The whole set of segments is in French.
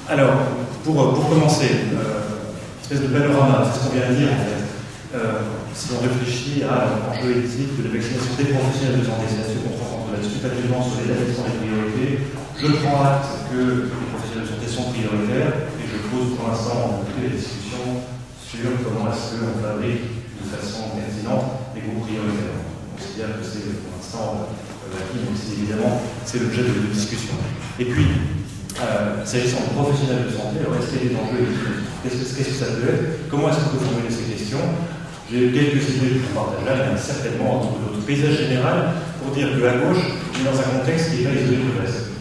Alors, pour commencer, espèce de panorama, c'est ce qu'on vient de dire en fait. Si on réfléchit à l'enjeu éthique de la vaccination des professionnels de santé, c'est là ce qu'on se concentre là-dessus, pas tellement sur les établissements des priorités. Je prends acte que les professionnels de santé sont prioritaires et je pose pour l'instant toutes les discussions sur comment est-ce qu'on fabrique de façon pertinente les groupes prioritaires. On considère que c'est pour l'instant l'acquis, donc c'est évidemment l'objet de discussion. Et puis, s'agissant de professionnels de santé, alors est-ce qu'il y a des enjeux éthiques? Qu'est-ce que ça peut être? Comment est-ce qu'on peut formuler ces questions? J'ai quelques idées que je partage là, mais certainement dans notre paysage général, pour dire qu'à gauche, on est dans un contexte qui n'est pas isolé du reste.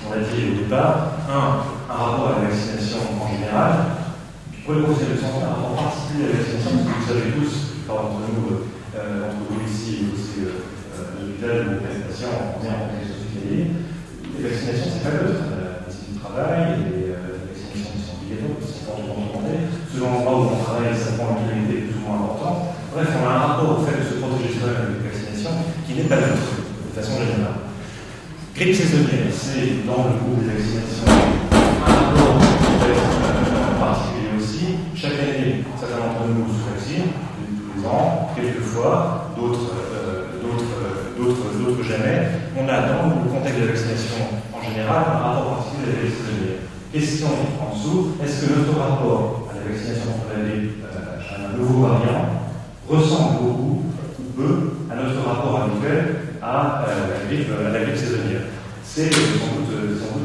On l'a dit au départ, un rapport à la vaccination en général, puis pour les professionnels de santé, un rapport particulier à la vaccination, parce que vous savez tous, entre vous ici et aussi l'hôpital ou les patients, on est en contexte hospitalier, les vaccinations, c'est pas neutre. La médecine du travail, les vaccinations qui sont obligatoires, qui sont fortement recommandées. Selon l'endroit où on travaille, ça prend une qualité plus ou moins importante. Bref, on a un rapport au fait de se protéger soi-même avec les vaccinations qui n'est pas neutre, de façon générale. Grippe saisonnière, c'est dans le groupe des vaccinations un rapport particulier aussi. Chaque année, certains d'entre nous se vaccinent, tous les ans, quelquefois, d'autres jamais. On a dans le contexte de la vaccination en général un rapport particulier à la grippe saisonnière. Question en dessous, est-ce que notre rapport à la vaccination contre la grippe, à un nouveau variant, ressemble beaucoup ou peu à notre rapport habituel à la grippe saisonnière? C'est sans doute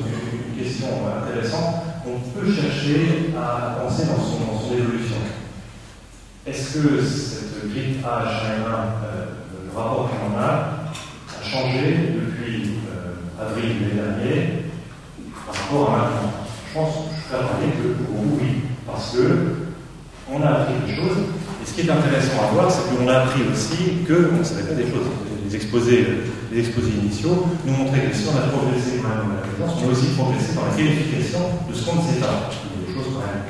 une question intéressante qu'on peut chercher à penser dans son évolution. Est-ce que cette grippe H1N1, le rapport qu'on en a changé depuis avril de l'année dernière par rapport à maintenant? Je pense que je peux parler que pour vous, oui, parce qu'on a appris des choses, et ce qui est intéressant à voir, c'est qu'on a appris aussi qu'on ne savait pas des choses. Les exposés initiaux nous montraient que si on a progressé quand même dans la connaissance, on a aussi progressé dans la qualification de ce qu'on ne sait pas. Il y a des choses quand même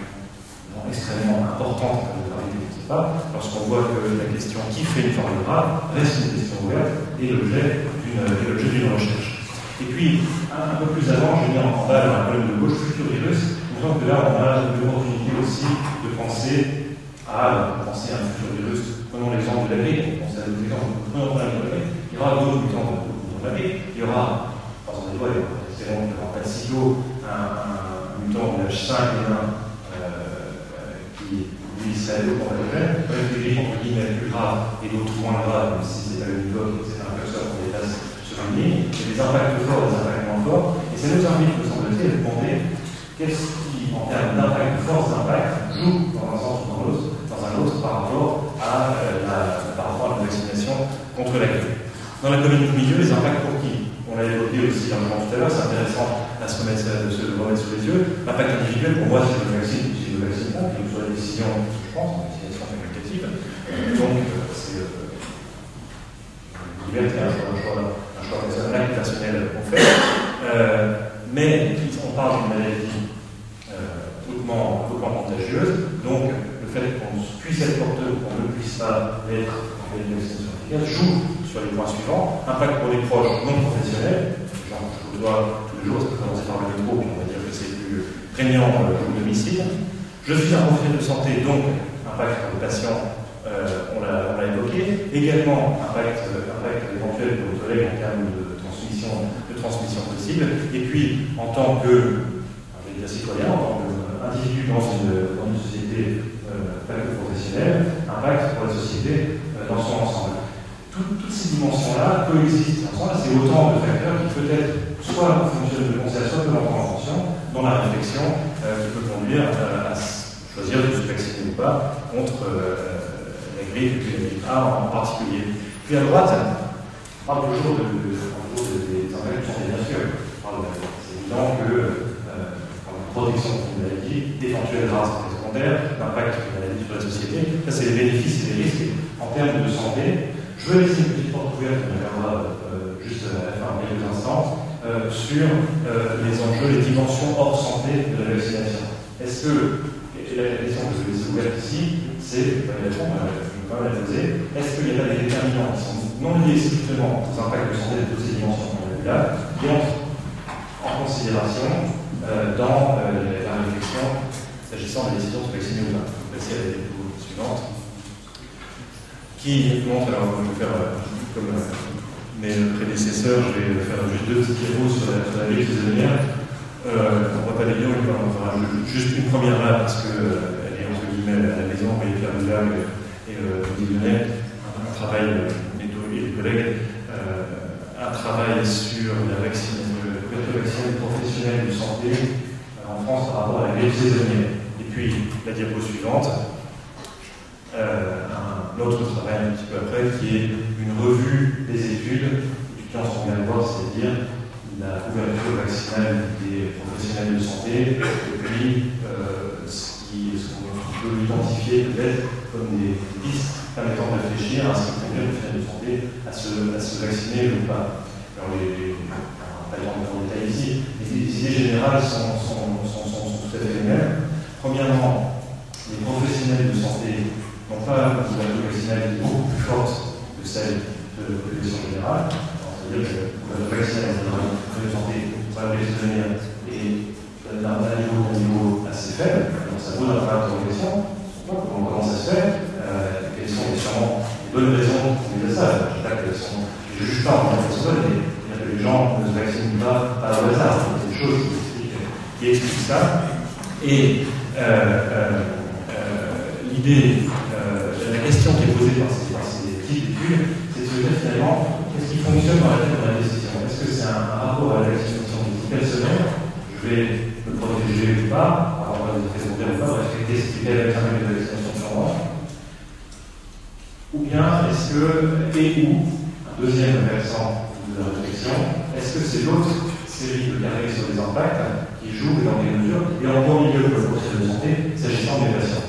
extrêmement importantes comme le variété qu'on ne sait pas, lorsqu'on voit que la question qui fait une forme grave reste une question ouverte et l'objet d'une recherche. Et puis, un peu plus avant, j'ai mis en bas dans la colonne de gauche futur virus. Il me semble que là, on a l'opportunité aussi de penser à un futur virus. Prenons l'exemple de la grippe, on pense à d'autres exemples. Prenons l'exemple de la grippe. Il y aura d'autres mutants dans la grippe. Il y aura, par exemple, espérons qu'il n'y aura pas de sitôt, un mutant de H5N1 qui, lui, serait pour la gène. Avec des grippes entre guillemets plus graves et d'autres moins graves, même si c'est pas le niveau, c'est un curseur qu'on déplace sur une ligne. Il y a des impacts forts, des impacts moins forts. Et ça nous invite, me semble-t-il, à demander qu'est-ce qui, en termes d'impact, de force d'impact, joue dans un sens ou dans un autre par rapport à la vaccination contre la grippe. Dans la colonne du milieu, les impacts pour qui? On l'a évoqué aussi largement tout à l'heure, c'est intéressant de se remettre sous les yeux. L'impact individuel, pour moi, si je me vaccine pas, quelle que soit la décision, je pense, une vaccination facultative. Donc, c'est une liberté, un choix personnel qu'on fait. Mais on parle d'une maladie hautement contagieuse, donc le fait qu'on puisse être porteur ou qu'on ne puisse pas l'être en cas de vaccination efficace joue sur les points suivants. Impact pour les proches non professionnels, genre je vous dois tous les jours, ça peut commencer par le métro, puis on va dire que c'est plus prégnant au domicile. Je suis un professionnel de santé, donc impact pour les patients, on l'a évoqué. Également, impact éventuel pour les collègues en termes de transmission possible. Et puis, en tant que citoyen, en tant qu'individu dans une société pas que professionnelle, impact pour la société dans son ensemble. Toutes ces dimensions-là coexistent ensemble. C'est autant de facteurs qui peut-être soit fonctionnent de concert, soit peuvent entrer en fonction dans la réflexion qui peut conduire à choisir de se vacciner ou pas contre la grippe et la grippe A en particulier. Puis à droite, on parle toujours des impacts de santé, bien sûr. C'est évident que la protection d'une maladie, d'éventuelles rares santé secondaires, l'impact d'une maladie sur la société, ça c'est les bénéfices et les risques en termes de santé. Je vais laisser une petite porte ouverte, on verra juste à la fin, quelques instants, sur les enjeux, les dimensions hors santé de la vaccination. Est-ce que, et la question que je vais laisser ouverte ici, c'est, je vais quand même la poser, est-ce qu'il n'y a pas des déterminants qui sont non liés strictement aux impacts de santé de toutes ces dimensions qu'on a vu là, qui entrent en considération considération dans la réflexion s'agissant de la décision de se vacciner ou pas. Je vais passer à la diapo suivante, qui montre, alors je vais faire comme mes prédécesseurs, je vais faire juste deux petits diapos sur la vie saisonnière. On va pas les lire, on fera juste une première là parce qu'elle est entre guillemets à la maison, mais Pierre Dulac et Dieudonné, un travail, et les collègues, un travail sur la couverture vaccinale professionnelle de santé en France par rapport à la grippe saisonnière. Et puis la diapo suivante, un autre travail un petit peu après, qui est une revue des études qu'on vient de voir, c'est-à-dire la couverture vaccinale des professionnels de santé, et puis ce qu'on peut identifier peut-être comme des pistes permettant de réfléchir à ce qui convient aux professionnels de santé à se vacciner ou pas. Alors, pas le temps de faire en détail ici, les idées générales sont tout à fait les mêmes. Premièrement, les professionnels de santé n'ont pas une couverture vaccinale qui est beaucoup plus forte que celle de la population générale. C'est-à-dire que la vaccinale de santé par les saisonnières est d'un niveau assez faible, donc ça vaut un travail d'interrogation. Comment ça se fait, quelles sont sûrement les bonnes raisons pour dire ça. Je ne juge pas en tant que personne, mais les gens ne se vaccinent pas au hasard. C'est une chose qui explique ça. Et l'idée, la question qui est posée par ces petites études, c'est de se dire finalement, qu'est-ce qui fonctionne dans la tête de la décision? Est-ce que c'est un rapport à la vaccination personnelle? Je vais me protéger ou pas, par rapport à des secondaires ou pas, respecter ce qui est la vaccination sur moi? Ou bien est-ce que, et ou, un deuxième versant de la réflexion, est-ce que c'est l'autre série de carrés sur les impacts qui joue dans des mesures et en bon milieu pour le professionnel de santé s'agissant des patients?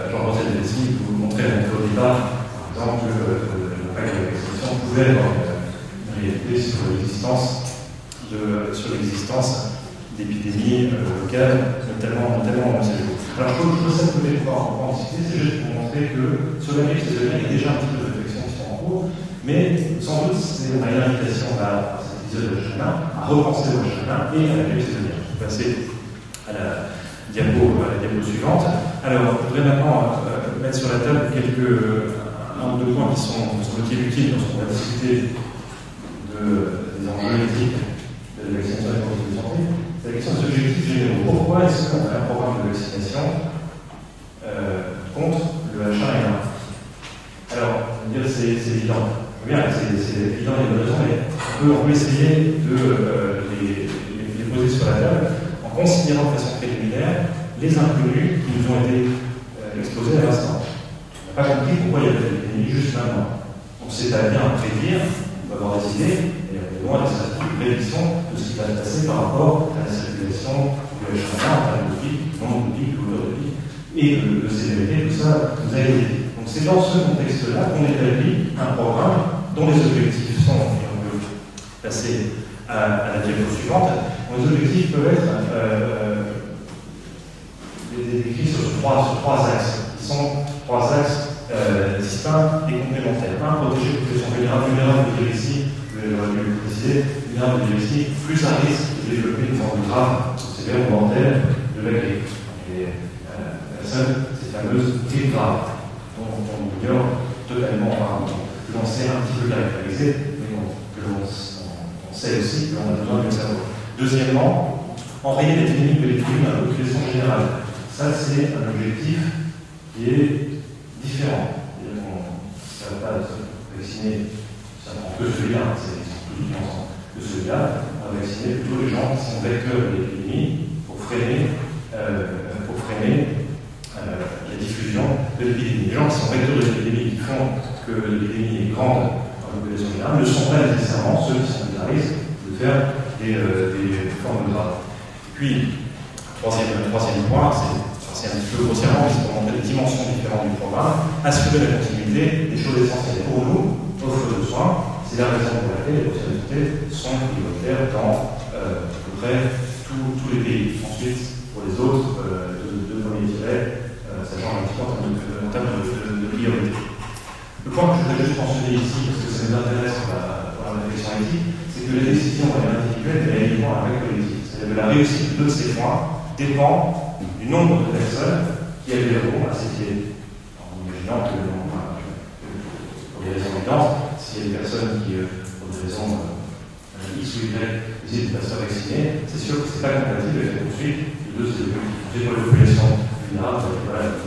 Jean-François Delessi vous montrait au départ, par exemple, que l'impact de la vaccination pouvait avoir une réalité sur l'existence d'épidémies locales, notamment en séjour. Alors, je pose ça de côté pour en discuter, c'est juste pour montrer que sur la grippe saisonnière, il y a déjà un petit peu de réflexion qui sont en cours, mais sans doute, c'est une invitation à cet épisode de Chanin, à repenser au Chanin et à la grippe saisonnière. Je vais passer à la diapo suivante. Alors, je voudrais maintenant mettre sur la table un ou deux points qui sont utiles lorsqu'on va discuter des enjeux éthiques de la vaccination et de la santé. C'est la question des objectifs généraux. Pourquoi est-ce qu'on fait un programme de vaccination contre le H1N1? Alors, on va dire c'est évident. Bien, c'est évident, il y a une raison, mais on peut essayer de les poser sur la table en considérant de façon préliminaire les inconnus qui nous ont été exposés à l'instant. On n'a pas compris pourquoi il y avait l'épidémie juste maintenant. On sait bien prédire, on peut avoir des idées, et on est loin des statistiques de prédiction de ce qui va se passer par rapport à la circulation du H1N1, en termes de pic, nombre de pics, couleur de pic, et de sévérité, tout ça nous a aidé. Donc c'est dans ce contexte-là qu'on établit un programme dont les objectifs sont, et on peut passer à la diapo suivante, les objectifs peuvent être décrits sur trois axes, qui sont trois axes distincts et complémentaires. Un, protéger les populations vulnérables de l'épidémie, je vais le préciser, vulnérables de l'épidémie, plus à risque de développer une forme grave, sévère ou mortelle de la grippe. Et ces fameuses grippes graves, dont on ignore totalement, que l'on sait un petit peu caractériser, mais que l'on sait aussi que l'on a besoin de le savoir. Deuxièmement, enrayer l'épidémie de l'épidémie dans la population générale. Ça, c'est un objectif qui est différent. On ne va pas se vacciner, ça prend que celui-là, c'est tout ensemble. Que celui-là, on va vacciner plutôt les gens qui sont vecteurs de l'épidémie pour freiner la diffusion de l'épidémie. Les gens qui sont vecteurs de l'épidémie, qui font que l'épidémie est grande dans la population générale, ne sont pas nécessairement ceux qui sont à risque de faire des formes graves. Puis, troisième point, c'est un petit peu grossièrement, c'est pour montrer les dimensions différentes du programme, assurer la continuité des choses essentielles pour nous, offre de soins. C'est la raison pour laquelle les professionnels sont prioritaires dans à peu près tous les pays. Ensuite, pour les autres, deux premiers tirets, ça change un petit peu en termes de priorité. Le point que je voudrais juste mentionner ici, parce que ça nous intéresse pour la réflexion éthique, c'est que la décision individuelle est évidemment à de la réussite de ces points dépend du nombre de personnes qui adhéreront à cette idée. En imaginant que, pour des raisons évidentes, s'il y a des personnes qui, pour des raisons X ou Y, décident de ne pas se vacciner, c'est sûr que ce n'est pas compatible avec la poursuite de deux études pour les populations vulnérables. Voilà,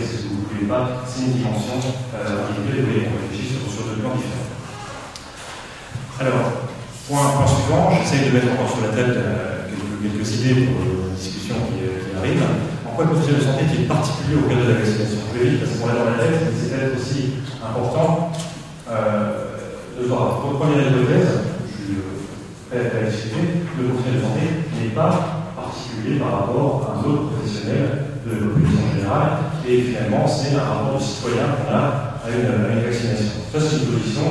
c'est ce que vous ne voulez pas, c'est une dimension individuelle, vous voyez qu'on réfléchit sur deux plans différents. Alors, point suivant, j'essaie de mettre encore sur la table quelques idées pour la discussion qui arrive. En quoi le professionnel de santé qui est particulier au cadre de la vaccination? Je vais vite parce qu'on l'a dans la tête, mais c'est peut-être aussi important de voir. Pour première hypothèse, je suis prêt à discuter, le professionnel de santé n'est pas particulier par rapport à un autre professionnel de la population générale, et finalement, c'est un rapport de citoyen qu'on a à une vaccination. Ça, c'est une position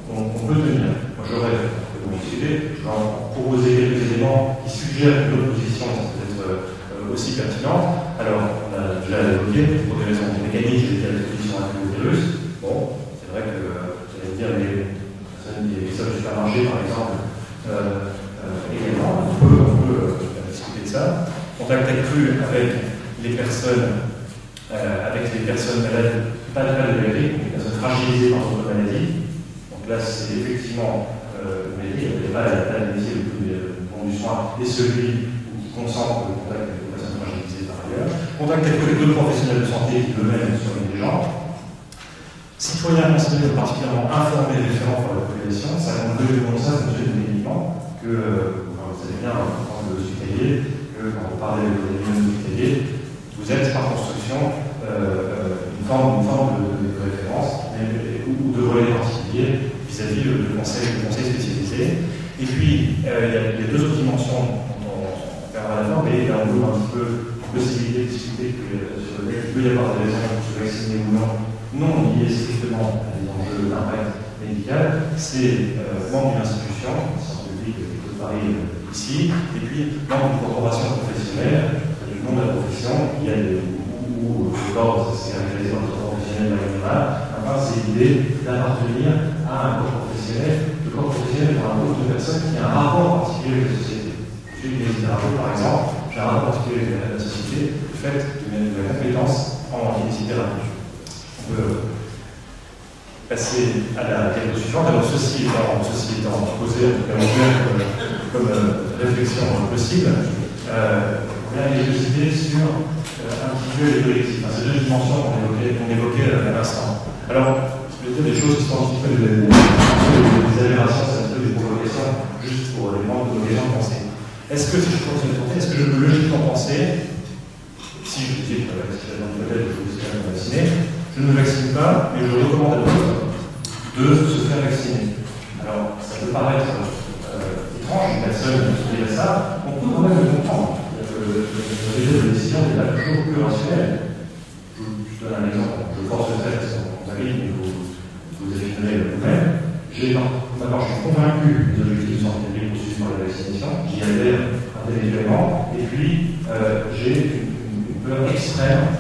qu'on peut tenir. Moi, j'aurais, pour discuter, je vais en proposer quelques éléments qui suggèrent que notre position peut être aussi pertinente. Alors, on a déjà évoqué, pour des raisons mécaniques, j'ai dit à l'exposition à un virus. Bon, c'est vrai que, vous allez me dire, les personnes qui savent du supermarché, par exemple, également, on peut discuter de ça. Contact accru avec les personnes malades, pas de maladie, les personnes fragilisées par d'autres maladies. Donc là, c'est effectivement une maladie, il n'y a pas la maladie le plus bon du soin, et celui qui concentre le contact avec les personnes fragilisées par ailleurs. Contact avec d'autres professionnels de santé qui eux-mêmes sont des gens. Citoyens considérés particulièrement informés et référents pour la population, ça fonctionne uniquement que, vous savez bien, en tant que hospitalier, que quand vous parlez de hospitalier, vous êtes par construction une forme de référence ou de relais particulier vis-à-vis de conseils spécialisés. Et puis, il y a les deux autres dimensions dont on verra à la fin, mais là on ouvre un petit peu la possibilité de discuter sur lesquelles il peut y avoir des raisons pour se vacciner ou non liées strictement à des enjeux d'impact médical. C'est membre d'une institution, Sciences publiques de Paris ici, et puis membre d'une corporation professionnelle, du nom de la profession, il y a où l'ordre c'est réalisé dans le corps professionnel régional. Enfin, c'est l'idée d'appartenir à un corps professionnel, le corps professionnel pour un groupe de personnes qui a un rapport particulier avec la société. Je suis une kinésithérapeute, par exemple, j'ai un rapport particulier avec la société, du fait de la compétence en kinésithérapie. On peut passer à la diapo suivante. Alors, ceci étant posé comme réflexion possible, on a des idées sur individuel et collectif. Ces deux dimensions qu'on évoquait à l'instant. Alors, je vais dire des choses qui sont un petit peu des aberrations, c'est un peu des provocations, juste pour les membres de l'occasion de penser. Est-ce que, si je continue de penser, est-ce que je peux logiquement penser, si je dis que peut-être que je vous suis vacciné, je ne me vaccine pas, mais je recommande à d'autres de se faire vacciner. Alors, ça peut paraître étrange, une personne qui dirait ça, on peut quand même le comprendre. La décision n'est pas toujours plus rationnelle. Je donne un exemple, je force le trait parce qu'on arrive, mais vous affinez vous-même. D'abord, je suis convaincu des objectifs de santé publique poursuivis par la vaccination, j'y adhère intellectuellement, et puis j'ai une peur extrême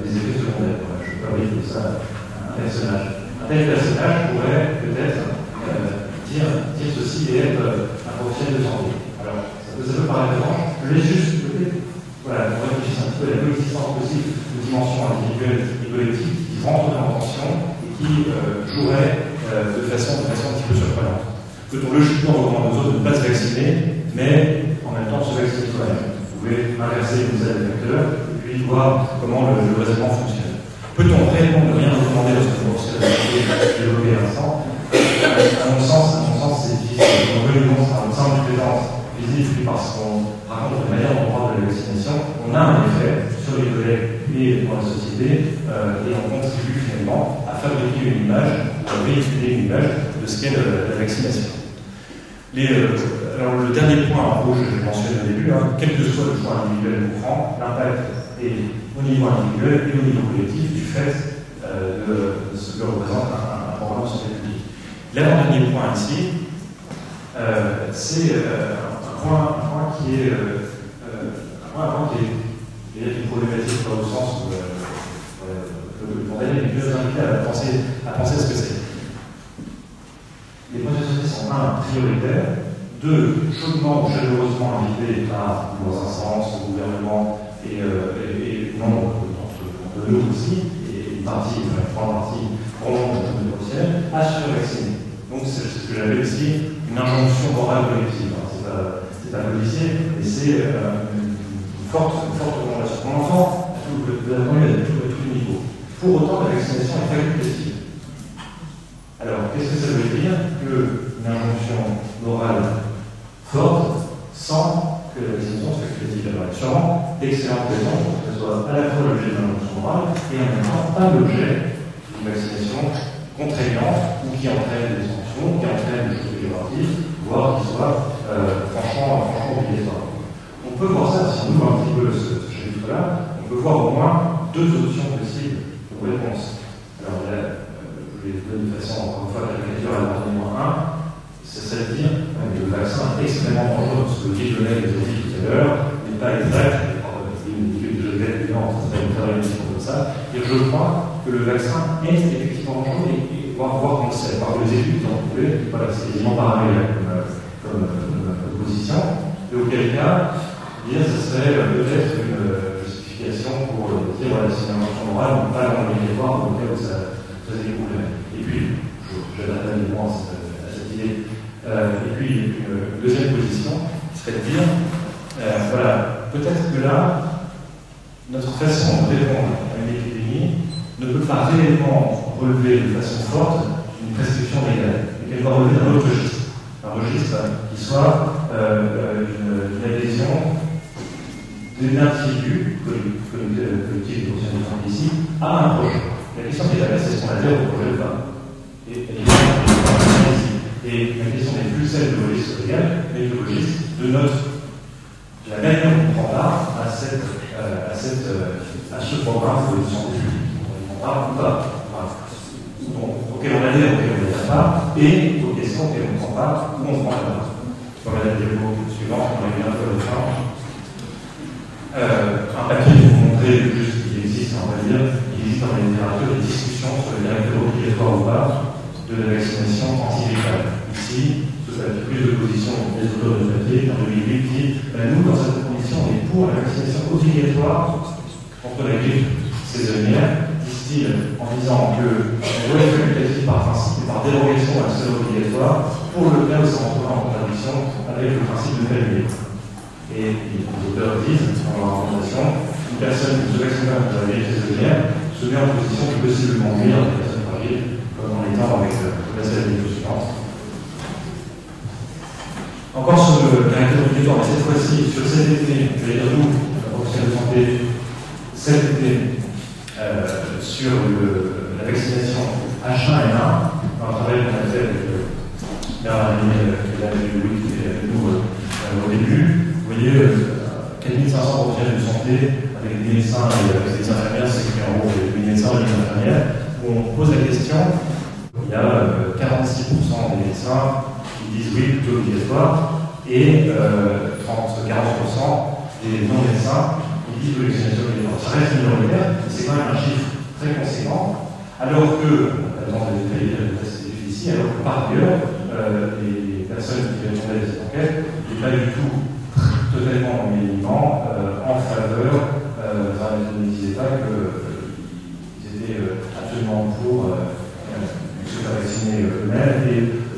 des effets secondaires. Voilà, je fabrique ça un personnage. Un tel personnage pourrait peut-être dire ceci et être un professionnel de santé. Alors, ça peut paraître étrange. Je l'ai juste voilà, on réfléchit un petit peu à la coexistence possible de dimensions individuelles et collectives qui rentrent en tension et qui joueraient de façon un petit peu surprenante. Peut-on logiquement recommander aux autres de ne pas se vacciner, mais en même temps se vacciner soi-même? Vous pouvez inverser les aides facteurs et puis voir comment le raisonnement fonctionne. Peut-on réellement ne rien recommander lorsque vous pensez à développer un sang? À mon sens, c'est difficile. On veut une sein de plaisance visible parce qu'on raconte de manière dont on parle de la vaccination, on a un effet sur les collègues et dans la société, et on contribue finalement à fabriquer une image, à véhiculer une image de ce qu'est la vaccination. Alors le dernier point en rouge, je l'ai mentionné au début, quel que soit le choix individuel qu'on prend, l'impact est au niveau individuel et au niveau collectif du fait de ce que représente un programme de santé publique. L'avant-dernier point ici, c'est un point qui est une problématique dans le sens où le condamné est mieux invité à penser ce que c'est. Les projets de santé sont prioritaires, 2, chaudement ou chaleureusement invités par nos instances, le gouvernement et nombre d'entre nous aussi, et une partie, une grande partie, de professionnels, à se faire vacciner. Donc c'est ce que j'appelle ici une injonction morale collective. C'est pas policier, mais c'est une forte recommandation. On entend à tous les niveaux. Pour autant, la vaccination est facultative. Alors, qu'est-ce que ça veut dire qu'une injonction morale forte sans que la vaccination soit facultative? Alors, il y a sûrement d'excellentes raisons pour que ce soit à la fois l'objet d'une injonction morale et en même temps pas l'objet d'une vaccination contraignante ou qui entraîne des sanctions, qui entraîne des choses péjoratives, voire qui soit franchement obligatoire. On peut voir ça, si on ouvre un petit peu ce chapitre-là, on peut voir au moins deux options possibles pour réponse. Alors là, je vais vous donner de façon, encore une fois, la caricature à l'ordonnée-1, c'est ça de dire que le vaccin est extrêmement dangereux, parce que le guide de l'aide que j'ai dit tout à l'heure n'est pas exact, une étude de l'aide évidente, ça va une traduction comme ça, et je crois que le vaccin est effectivement dangereux, et voir qu'on le sait, par les études qui ont trouvé, voilà, c'est quasiment parallèle comme position, et auquel cas, dire ce serait peut-être une justification pour dire voilà, c'est une injonction morale, pas dans l'obligatoire, dans le cas où ça découle. Et puis, j'adapte évidemment à cette idée. Et puis, une deuxième position serait de dire voilà, peut-être que là, notre façon de répondre à une épidémie ne peut pas réellement relever de façon forte une prescription légale, mais qu'elle va relever d'un autre registre. Un registre qui soit une adhésion d'un individu collectif de conscience ici à un projet. La question qui est là, c'est ce qu'on adhère au projet ou pas. Et la question n'est plus celle de registre légal, mais du registre de la manière dont on prend part à ce programme de santé publique. On prend part ou pas, auquel on adhère, auquel on n'adhère pas, et aux questions auxquelles on prend part, où on prend part. Comme la diapo suivante, on va bien faire le champ. Un papier pour vous montrer juste qu'il existe, on va dire, il existe dans la littérature des discussions sur le caractère obligatoire ou pas de la vaccination antivirale. Ici, ce a plus de position des auteurs de papier en 2008 qui dit nous, dans cette condition, on est pour la vaccination obligatoire contre la grippe saisonnière, disent-ils, en disant que la loi est facultative par principe et par dérogation à la seule obligatoire pour le cas où ça rentrera en contradiction avec le principe de qualité. Et les auteurs disent, dans leur recommandation, une personne qui se vaccine contre la grippe saisonnière se met en position de possiblement nuire à des personnes fragiles, comme en étant avec la saline suivante. Encore sur le caractère obligatoire, mais cette fois-ci, sur cet été, je vais dire nous, la professionnelle de santé, cet été, sur la vaccination H1N1, un travail qu'on a fait avec Bernard Minet, qui avait Louis, qui était avec nous au début. Vous voyez, 4500 professionnels de santé avec des médecins et avec des infirmières, c'est écrit en haut, des médecins et des infirmières, où on pose la question, il y a 46% des médecins qui disent oui, plutôt obligatoire, et 40% des non-médecins qui disent oui, vaccination obligatoire. Ça reste minoritaire, mais c'est quand même un chiffre très conséquent, alors que, dans les détails ici, alors que par ailleurs, les personnes qui répondaient à cette enquête n'étaient pas du tout totalement unanimement en faveur, ne disaient pas qu'ils étaient absolument pour se faire vacciner eux-mêmes,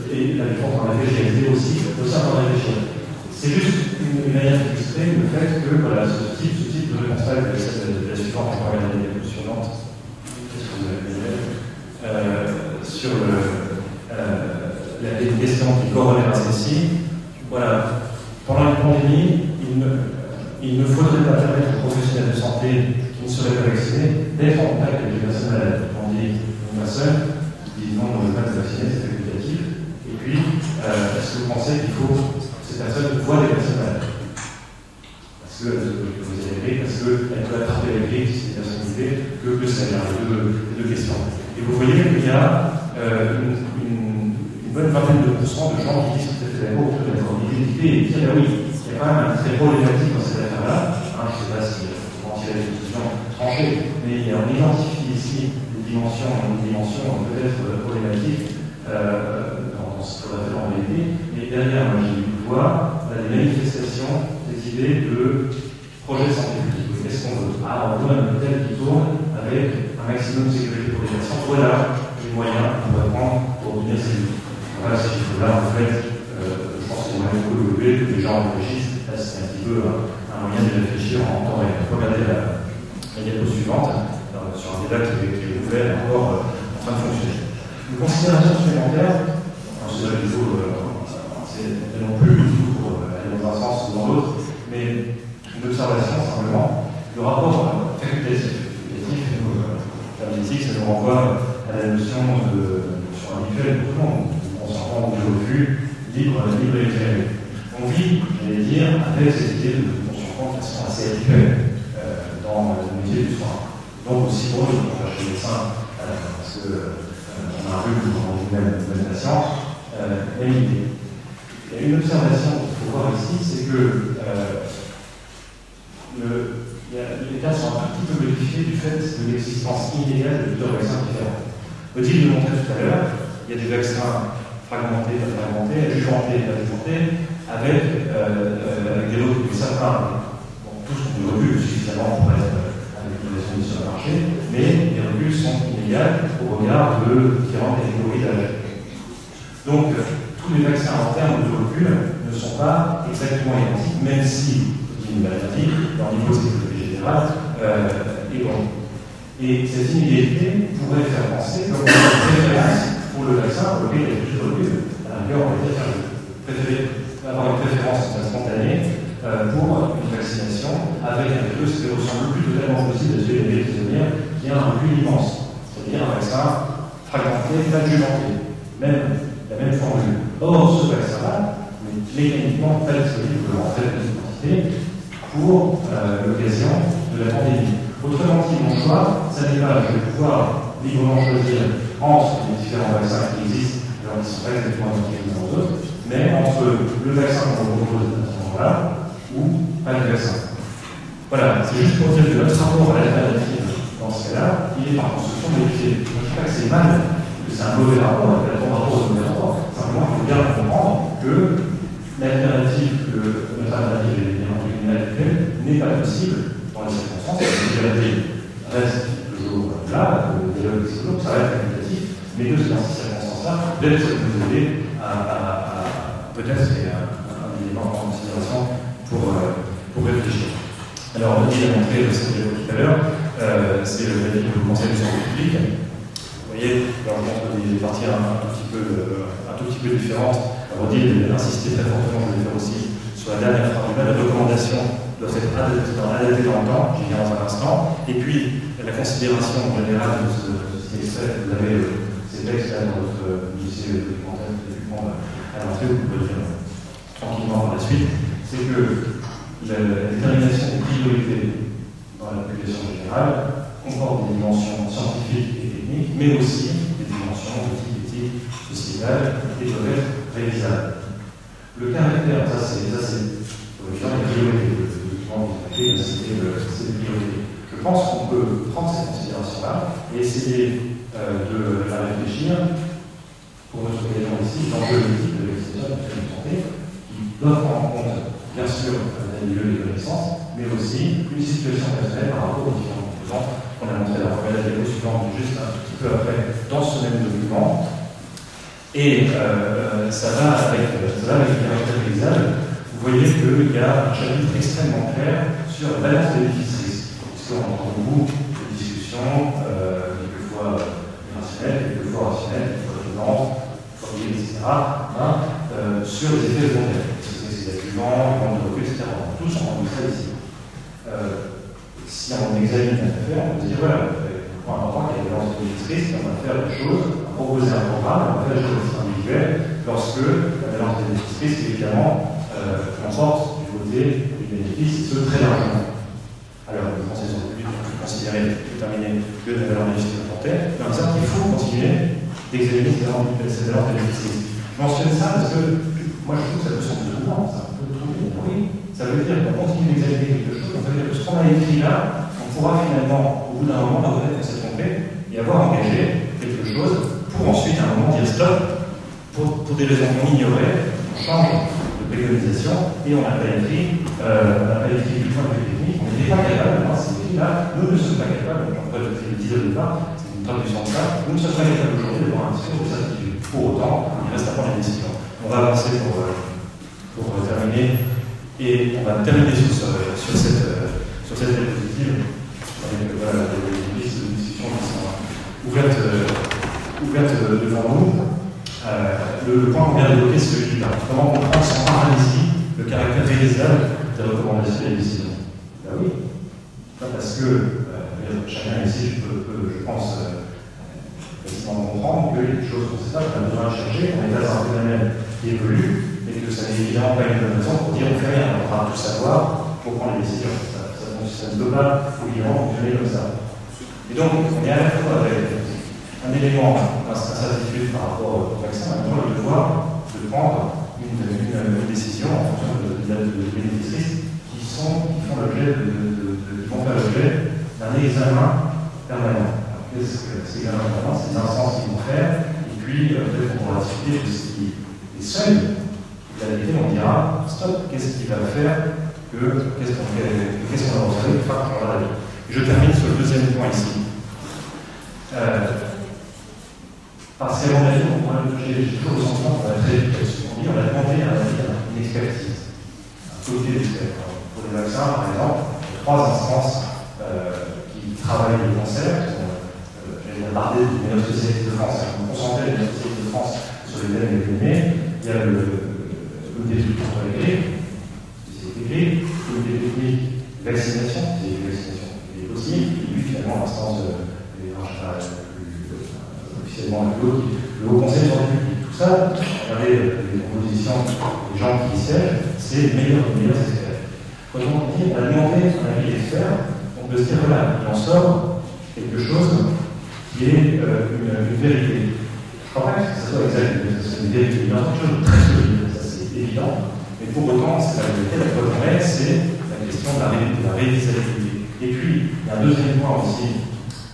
et la réponse en effet, j'ai été aussi en réfléchir. C'est juste une manière d'illustrer le fait que voilà, ce type de réponse la suivante, encore une année suivante, qu'est-ce que vous avez dit sur les questions qui corrèlent à celle-ci. Voilà, pendant une pandémie, il ne faudrait pas permettre aux professionnels de santé qui ne seraient pas vaccinés d'être en contact avec les personnes malades. On dit une personne qui dit non, on ne veut pas se vacciner, c'est facultatif. Et puis, est-ce que vous pensez qu'il faut que ces personnes voient des personnes malades? Parce que vous avez grippe, parce qu'elles peuvent attraper la grippe si c'est une personnalité, que ça vient les deux questions. Et vous voyez qu'il y a une bonne vingtaine de pourcents de gens qui disent que c'est d'accord autour de la formidité et qui disent oui, il y a quand même un très problématique dans cette affaire-là. Je ne sais pas si on tirer des décisions tranchées, mais on identifie ici une dimension peut-être problématique dans ce qu'on appelle en réalité. Mais derrière, moi j'ai eu voix, la a des manifestations, des idées de projets de santé publique. Qu'est-ce qu'on veut? Ah, on veut un hôtel qui tourne avec un maximum de sécurité pour les patients. Voilà les moyens qu'on va prendre pour obtenir ces buts. Voilà, ces chiffres-là, en fait, je pense que c'est moyen de évoluer, que les gens réfléchissent. Là, c'est un petit peu un moyen de réfléchir en temps réel. Regardez la diapo suivante, sur un débat qui est ouvert encore en train de fonctionner. Une considération supplémentaire, c'est là qu'il faut, c'est non plus du tout pour aller dans un sens ou dans l'autre, mais une observation simplement, le rapport facultatif. L'éthique, ça nous renvoie à la notion de notion habituelle pour tout le monde, consentement du refus, libre et éclairé. On vit, j'allais dire, avec cette idée de consentement de façon assez habituelle dans le métier du soin. Donc aussi pour nous, on va chez le médecin, parce qu'on a un rhume dans une nouvelle patiente, même idée. Il y a une observation qu'il faut voir ici, c'est que les cas sont un petit peu modifiés du fait de l'existence illégale de plusieurs vaccins différents. Odile le montrait tout à l'heure, il y a des vaccins fragmentés, pas fragmentés, adjuvantés, pas adjuvantés, avec des lots que certains, bon, tous ont des reculs suffisamment pour être avec une raison sur le marché, mais les reculs sont illégaux au regard de différentes catégories d'âge. Donc, tous les vaccins en termes de recul ne sont pas exactement identiques, même si une maladie, leur niveau de sécurité générale est bon. Et cette inégalité pourrait faire penser comme une préférence pour le vaccin pour lequel il y a plus de recul. À l'intérieur, on va dire avoir une préférence spontanée pour une vaccination avec un virus qui ressemble le plus totalement possible à celui des prisonnières, qui a un recul immense. C'est-à-dire un vaccin fragmenté, adjuvanté, même la même formule. Or, ce vaccin-là, mécaniquement pas disponible en fait de quantité pour l'occasion de la pandémie. Autrement dit, mon choix, ça n'est pas je vais pouvoir librement choisir entre les différents vaccins qui existent, alors qui ne sont pas exactement identiques les uns aux autres, mais entre le vaccin qu'on propose à ce moment-là ou pas le vaccin. Voilà, c'est juste pour dire que notre rapport à l'alternative dans ce cas-là, il est par construction modifié. Je ne dis pas que c'est mal, que c'est un mauvais rapport, et que le bon rapport est un mauvais rapport. Simplement, il faut bien comprendre que l'alternative que notre alternative est bien entre guillemets actuelle n'est pas possible dans les circonstances. La vérité reste toujours là, le dialogue psychologique, ça reste facultatif, mais que dans ces circonstances-là, peut-être ça peut nous aider à peut-être c'est un élément en considération pour réfléchir. Alors, on a montré ce que j'ai dit tout à l'heure, c'est le Conseil de santé publique. Vous voyez, alors je montre des parties un tout petit peu différentes. Odile a insisté très fortement, je vais le faire aussi, sur la dernière phrase. La recommandation doit être adaptée dans le temps, j'y viens dans un instant. Et puis, la considération générale de cet extrait, vous avez ces textes-là dans votre lycée documentaire à l'entrée, vous pouvez le dire tranquillement par la suite, c'est que la détermination des priorités dans la population générale comporte des dimensions scientifiques et techniques, mais aussi des dimensions de type éthique, sociétale, et doivent être réalisables. Le caractère, ça c'est les priorités, c'était les priorités. Je pense qu'on peut prendre cette considération-là et essayer de la réfléchir pour notre occasion ici, l'enjeu éthique de l'extension du système de santé, qui doit prendre en compte, bien sûr, les lieux des connaissances, mais aussi une situation personnelle par rapport aux différents composants qu'on a montré la première diapo suivante, juste un petit peu après, dans ce même document. Et ça va avec le caractère réalisable. Vous voyez qu'il y a un chapitre extrêmement clair sur la balance bénéfices-risques, puisqu'on entend beaucoup de discussions, quelquefois irrationnelles, quelquefois rationnelles, quelquefois violentes, etc., sur les effets secondaires, les adjuvants, le manque de recul, etc. Tous sont en ça ici. Si on examine l'affaire, on peut se dire voilà, le point important qu'il y a des balances bénéfices-risques, on va faire des choses, on va proposer un programme, on va faire des choses individuelles, lorsque la balance bénéfices-risques, évidemment, comporte du côté du bénéfice, et ce très largement. Alors, les Français sont plus considérés, déterminés que de la valeur bénéfice comportée, mais en disant qu'il faut continuer d'examiner ces valeurs bénéfices. Je mentionne ça parce que moi je trouve que ça peut sembler troublant, ça peut trouver, oui. Ça veut dire qu'on continue d'examiner quelque chose, ça veut dire que ce qu'on a écrit là, on pourra finalement, au bout d'un moment, reconnaître qu'on s'est trompé et avoir engagé quelque chose pour ensuite, à un moment, dire stop, pour des raisons qu'on ignorait, on change de préconisation, et on n'a pas écrit du point de vue technique, on n'était pas capable, c'est écrit là, nous ne sommes pas capables, j'en pourrais le dire au départ, c'est une traduction de ça, nous ne sommes pas capables aujourd'hui d'avoir un discours de certitude. Pour autant, il reste à prendre les décisions. On va avancer pour terminer, et on va terminer sur cette diapositive avec des pistes de discussion qui sont ouvertes devant nous. Le point qu'on vient d'évoquer, c'est celui-là. Comment comprendre sans paralysie le caractère réalisable des recommandations et des décisions? Ben oui, pas parce que chacun ici, je pense, facilement comprendre qu'il y a des choses qu'on ne sait pas, qu'on a besoin de chercher, on est face à un phénomène qui évolue, et que ça n'est évidemment pas une bonne raison pour dire on fait rien, on va tout savoir pour prendre les décisions. Ça ne peut pas évidemment fonctionner comme ça. Et donc, on est à la fois avec un élément d'incertitude par rapport au vaccin, maintenant le devoir de prendre une décision en fonction de bénéfices qui vont faire l'objet d'un examen permanent. Qu'est-ce que c'est l'examen permanent? C'est des instances qui vont faire, et puis peut-être qu'on pourra discuter de ce qui est seul. La vérité, on dira stop, qu'est-ce qui va faire qu'est-ce qu'on a observé une fois qu'on l'a vu. Je termine sur le deuxième point ici. Parce qu'à mon avis, j'ai toujours le sentiment qu'on a très vite là-dessus. On a demandé une expertise, un comité d'experts. Pour les vaccins, par exemple, il y a 3 instances qui travaillent le cancer. J'ai parlé des meilleures spécialistes de France, on concentrait les meilleures spécialistes de France sur les thèmes éliminés. Il y a le comité de lutte contre les grippes, le comité technique vaccination, c'est une vaccination qui est possible, et puis finalement l'instance officiellement le Haut Conseil de santé publique. Tout ça, regardez les propositions des gens qui y siègent, c'est les meilleurs experts. Autrement dit, on a demandé un avis d'expert, on peut se dire voilà, il en sort quelque chose qui est une vérité. Je ne crois pas que ça soit exact, que ce soit une vérité, il y a quelque chose de très solide, ça c'est évident. Mais pour autant, c'est la vérité, la preuve vraie, c'est la question de la réalisabilité. Et puis, il y a un deuxième point aussi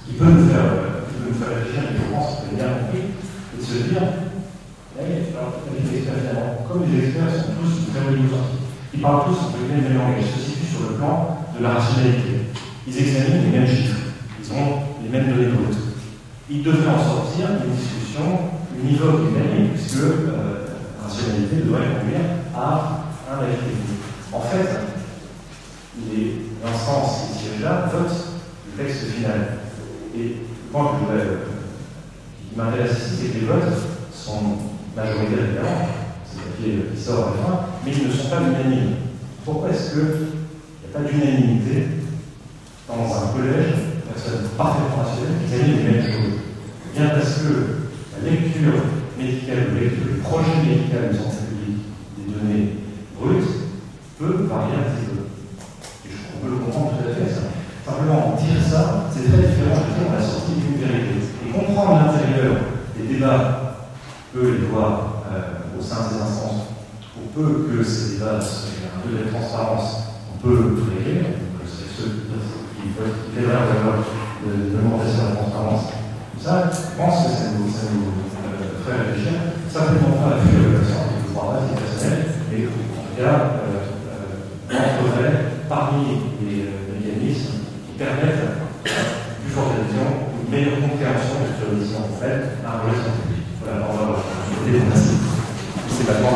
qui peut nous faire réfléchir, mais je pense que vous avez bien compris, c'est de se dire, comme les experts sont tous très hauts niveau, ils parlent tous entre le même langage, ils se situent sur le plan de la rationalité. Ils examinent les mêmes chiffres, ils ont les mêmes données brutes. Ils devraient en sortir une discussion univoque et unanime, puisque la rationalité devrait conduire à un avis technique. En fait, les instances qui siègent là votent le texte final. Et le point qui m'intéresse ici, c'est que les votes sont majoritaires, évidemment, c'est le papier qui sort à la fin, mais ils ne sont pas unanimes. Pourquoi est-ce qu'il n'y a pas d'unanimité dans un collège de personnes parfaitement rationnelles qui examinent les mêmes choses? Bien parce que la lecture médicale, le projet médical de santé publique des données brutes peut varier un petit peu. Et on peut le comprendre tout à fait, ça. Simplement, dire ça, c'est très différent de dire on a sorti d'une vérité. Et comprendre l'intérieur des débats peut les voir au sein des instances, pour peu que ces débats aient un peu de transparence, on peut régler, ceux qui veulent avoir de l'augmentation de la transparence. Tout ça, je pense que ça nous ferait réfléchir, simplement pas à fuir le patient, il ne faut pas c'est personnel, mais en tout cas, entrerait parmi les mécanismes qui permettent plus forte adhésion, une meilleure compréhension de ce que les décisions sont faites à un relation publique. Voilà, on va voir. Merci. C'est maintenant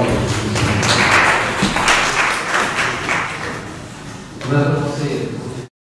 on va commencer.